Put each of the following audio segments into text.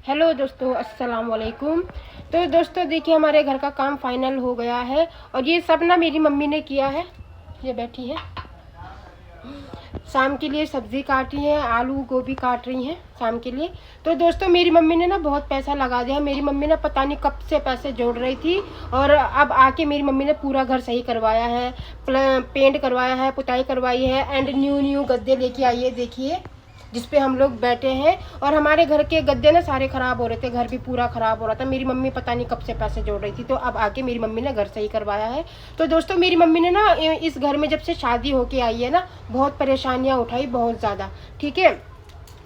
Hello दोस्तों, अस्सलाम वालेकुम। तो दोस्तों देखिए, हमारे घर का काम फाइनल हो गया है और ये सब ना मेरी मम्मी ने किया है। ये बैठी है, शाम के लिए सब्जी काटी है, आलू गोभी काट रही हैं शाम के लिए। तो दोस्तों मेरी मम्मी ने ना बहुत पैसा लगा दिया। मेरी मम्मी ने पता नहीं कब से पैसे जोड़ रही थी और अब आके मेरी मम्मी ने पूरा घर सही करवाया है, पेंट करवाया है, पुताई करवाई है एंड न्यू गद्दे लेके आई है। देखिए, जिस पे हम लोग बैठे हैं। और हमारे घर के गद्दे ना सारे ख़राब हो रहे थे, घर भी पूरा ख़राब हो रहा था। मेरी मम्मी पता नहीं कब से पैसे जोड़ रही थी, तो अब आके मेरी मम्मी ने घर सही करवाया है। तो दोस्तों मेरी मम्मी ने ना इस घर में जब से शादी होके आई है ना, बहुत परेशानियाँ उठाई, बहुत ज़्यादा। ठीक है,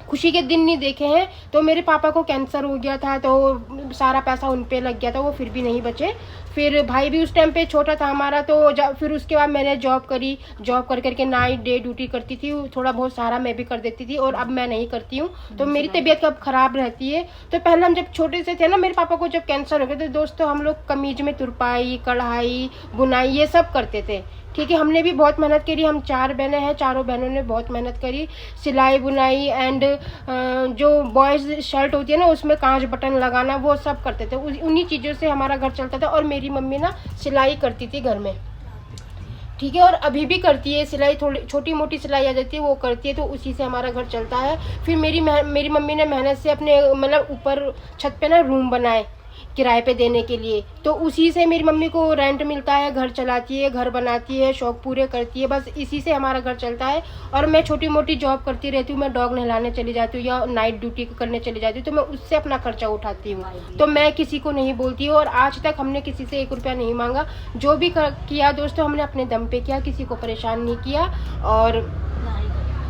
खुशी के दिन नहीं देखे हैं। तो मेरे पापा को कैंसर हो गया था, तो सारा पैसा उन पे लग गया था, वो फिर भी नहीं बचे। फिर भाई भी उस टाइम पे छोटा था हमारा, तो फिर उसके बाद मैंने जॉब करी। जॉब कर करके नाइट डे ड्यूटी करती थी, थोड़ा बहुत सारा मैं भी कर देती थी और अब मैं नहीं करती हूँ। तो मेरी तबीयत कब ख़राब रहती है। तो पहले हम जब छोटे से थे ना, मेरे पापा को जब कैंसर हो गया, तो दोस्तों हम लोग कमीज में तुरपाई, कढ़ाई, बुनाई ये सब करते थे। ठीक है, हमने भी बहुत मेहनत करी। हम 4 बहनें हैं, चारों बहनों ने बहुत मेहनत करी। सिलाई बुनाई एंड जो बॉयज़ शर्ट होती है ना, उसमें कांच बटन लगाना, वो सब करते थे। उन्हीं चीज़ों से हमारा घर चलता था। और मेरी मम्मी ना सिलाई करती थी घर में। ठीक है, और अभी भी करती है सिलाई, थोड़ी छोटी मोटी सिलाई आ जाती है वो करती है, तो उसी से हमारा घर चलता है। फिर मेरी मम्मी ने मेहनत से अपने मतलब ऊपर छत पे ना रूम बनाए किराए पे देने के लिए, तो उसी से मेरी मम्मी को रेंट मिलता है, घर चलाती है, घर बनाती है, शौक पूरे करती है, बस इसी से हमारा घर चलता है। और मैं छोटी मोटी जॉब करती रहती हूँ, मैं डॉग नहलाने चली जाती हूँ या नाइट ड्यूटी करने चली जाती हूँ, तो मैं उससे अपना खर्चा उठाती हूँ। तो मैं किसी को नहीं बोलती हूँ और आज तक हमने किसी से 1 रुपया नहीं मांगा। जो भी किया दोस्तों, हमने अपने दम पे किया, किसी को परेशान नहीं किया और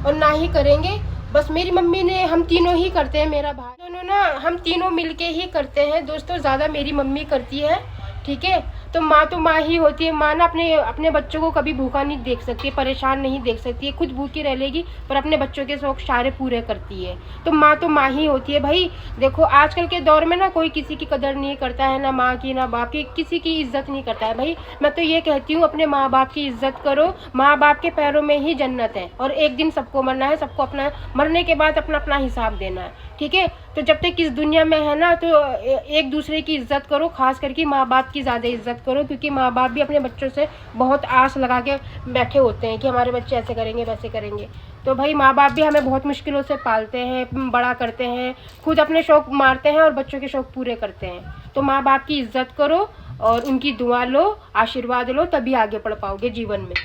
ना ही करेंगे। बस मेरी मम्मी ने, हम तीनों ही करते हैं, मेरा भाई, दोनों ना हम तीनों मिलके ही करते हैं दोस्तों। ज़्यादा मेरी मम्मी करती है। ठीक है, तो माँ ही होती है। माँ ना अपने बच्चों को कभी भूखा नहीं देख सकती, परेशान नहीं देख सकती है, खुद भूखी रह लेगी पर अपने बच्चों के शौक सारे पूरे करती है। तो माँ ही होती है भाई। देखो आजकल के दौर में ना कोई किसी की कदर नहीं करता है, ना माँ की ना बाप की, किसी की इज्जत नहीं करता है भाई। मैं तो ये कहती हूँ, अपने माँ बाप की इज्जत करो। माँ बाप के पैरों में ही जन्नत है और एक दिन सबको मरना है, सबको अपना मरने के बाद अपना हिसाब देना है। ठीक है, तो जब तक इस दुनिया में है ना, तो एक दूसरे की इज्जत करो, खास करके माँ बाप की ज़्यादा इज्जत करो, क्योंकि माँ बाप भी अपने बच्चों से बहुत आस लगा के बैठे होते हैं कि हमारे बच्चे ऐसे करेंगे वैसे करेंगे। तो भाई माँ बाप भी हमें बहुत मुश्किलों से पालते हैं, बड़ा करते हैं, खुद अपने शौक मारते हैं और बच्चों के शौक पूरे करते हैं। तो माँ बाप की इज्जत करो और उनकी दुआ लो, आशीर्वाद लो, तभी आगे बढ़ पाओगे जीवन में।